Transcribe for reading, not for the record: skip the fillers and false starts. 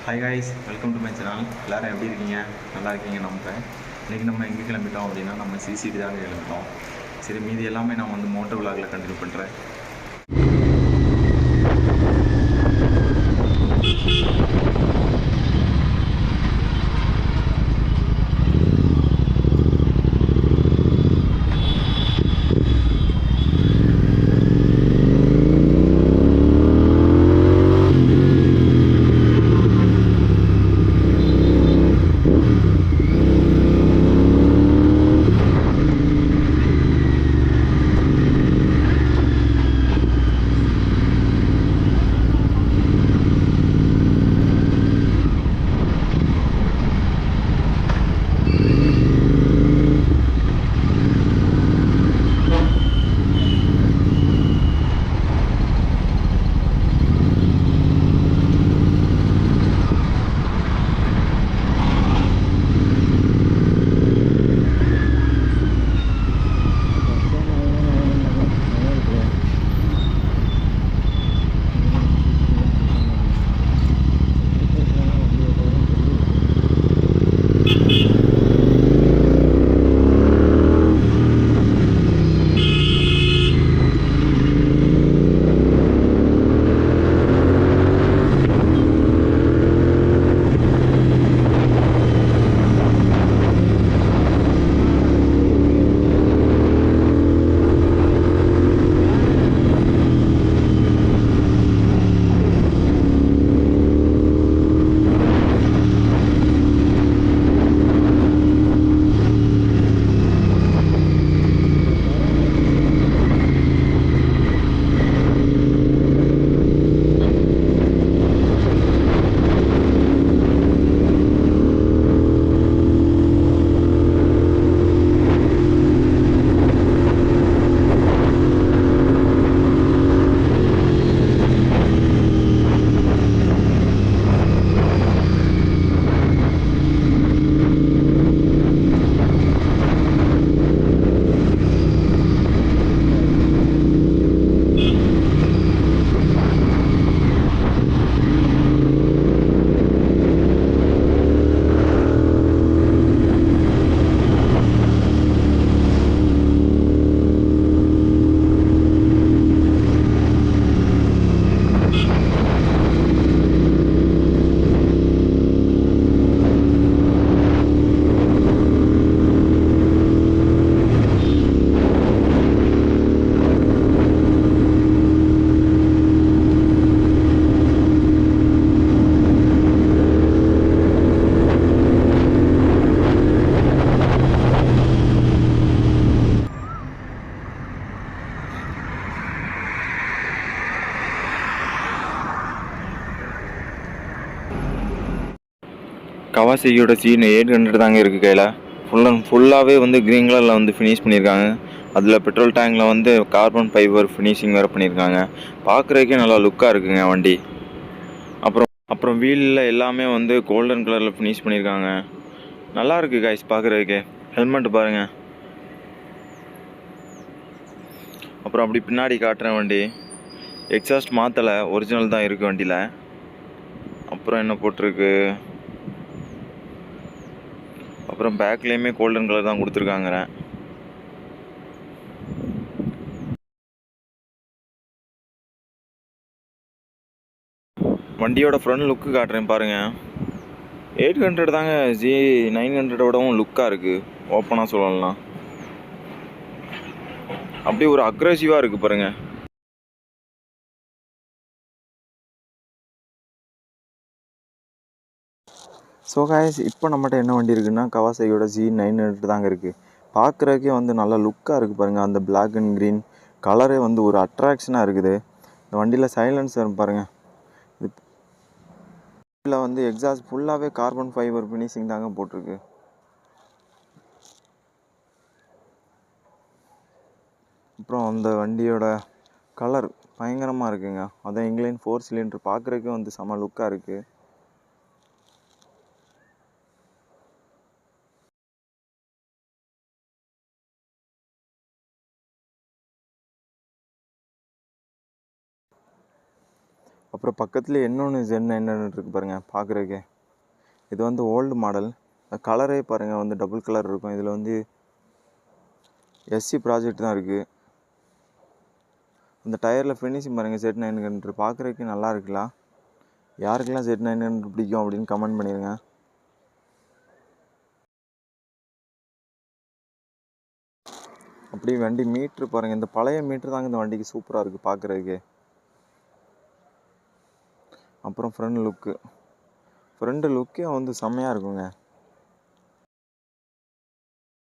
Hi guys, welcome to my channel. எல்லோரும் எப்படி இருக்கீங்க? நல்லா இருக்கீங்க நம்புகிறேன். இன்றைக்கி நம்ம எங்கே கிளம்பிட்டோம் அப்படின்னா நம்ம சிசிடி தான் கிளம்பிட்டோம். சரி, மீதி எல்லாமே நான் வந்து மோட்டோ விலாகில் கண்டினியூ பண்ணுறேன். கவாசகியோட சீன் 800 தாங்க இருக்குது கையில். ஃபுல்லாகவே வந்து க்ரீன் கலரில் வந்து ஃபினிஷ் பண்ணியிருக்காங்க. அதில் பெட்ரோல் டேங்கில் வந்து கார்பன் ஃபைபர் ஃபினிஷிங் வேறு பண்ணியிருக்காங்க. பார்க்குறதுக்கே நல்லா லுக்காக இருக்குங்க வண்டி. அப்புறம் வீலில் எல்லாமே வந்து கோல்டன் கலரில் ஃபினிஷ் பண்ணியிருக்காங்க. நல்லா இருக்குது கைஸ் பார்க்குறதுக்கே. ஹெல்மெட் பாருங்கள். அப்புறம் அப்படி பின்னாடி காட்டுறேன் வண்டி. எக்ஸாஸ்ட் மாற்றலை, ஒரிஜினல் தான் இருக்குது வண்டியில். அப்புறம் என்ன போட்டிருக்கு, அப்புறம் பேக்லேயுமே கோல்டன் கலர் தான் கொடுத்துருக்காங்க. வண்டியோட ஃப்ரண்ட் லுக்கு காட்டுறேன் பாருங்கள். 800 தாங்க, G900 லுக்காக இருக்குது. ஓப்பனாக சொல்லலாம், அப்படியே ஒரு அக்ரெசிவாக இருக்குது பாருங்கள். ஸோ காய்ஸ், இப்போ நம்மகிட்ட என்ன வண்டி இருக்குன்னா கவாசகியோட G900 தாங்க இருக்குது. பார்க்குறதுக்கே வந்து நல்லா லுக்காக இருக்குது பாருங்கள். அந்த பிளாக் அண்ட் க்ரீன் கலரே வந்து ஒரு அட்ராக்ஷனாக இருக்குது. இந்த வண்டியில் சைலன்சர் பாருங்கள். இதில் வந்து எக்ஸாஸ்ட் ஃபுல்லாகவே கார்பன் ஃபைபர் ஃபினிஷிங் தாங்க போட்டிருக்கு. அப்புறம் அந்த வண்டியோட கலர் பயங்கரமாக இருக்குங்க. அதான் இங்கிலாந்து 4 சிலிண்டர் பார்க்குறதுக்கே வந்து செம லுக்காக இருக்குது. அப்புறம் பக்கத்துலேயே இன்னொன்று Z900 இருக்குது பாருங்கள் பார்க்குறதுக்கே. இது வந்து ஓல்டு மாடல். கலரே பாருங்கள் வந்து டபுள் கலர் இருக்கும். இதில் வந்து SC ப்ராஜெக்ட் தான் இருக்குது. அந்த டயரில் ஃபினிஷிங் பாருங்கள் Z900 பார்க்குறதுக்கு நல்லா இருக்குல்ல. யாருக்கெல்லாம் Z900 பிடிக்கும் அப்படின்னு கமெண்ட் பண்ணிடுங்க. அப்படி வண்டி மீட்ரு பாருங்கள். இந்த பழைய மீட்ரு தாங்க இந்த வண்டிக்கு சூப்பராக இருக்குது பார்க்குறதுக்கு. அப்புறம் ஃப்ரண்ட் லுக்கே வந்து செம்மையாக இருக்குங்க.